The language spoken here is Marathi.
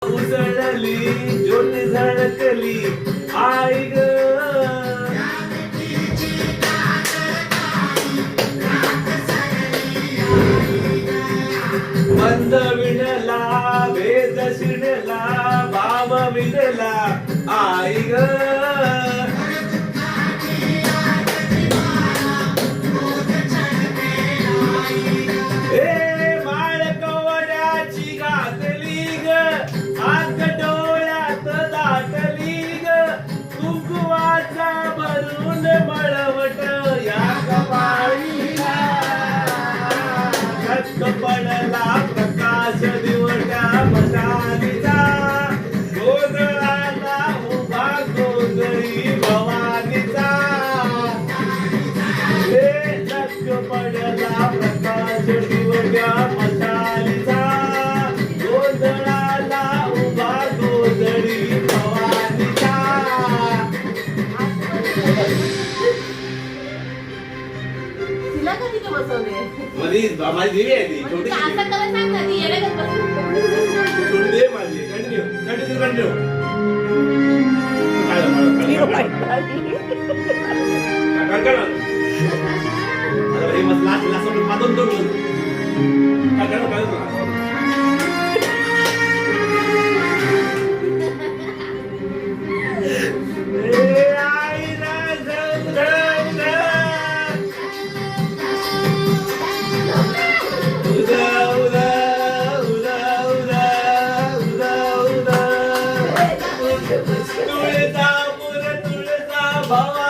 उसळली ज्योत झळकली आई ग मंद विणला भेद शिणला भाव विणला आई ग ए माळ कवड्याची घातली ग आग डोळ्यात दाटली ग कुंकुवाचा भरून मळवट या कपाळीला झटक पडला प्रकाश दिवट्या मशालीचा गोंधळाला उभा गोंधळी भवानीचा हे झटक पडला प्रकाश दिवट्या मशालीचा गोंधळाला उभा गोंधळी भवानीचा. तिला कधी का बसवले माझी देवी आहे ती छोटी असं त्याला सांग ना ती येण्यागत बसवली छोटी देवी माझी कंटिन्यू तुळजा भावा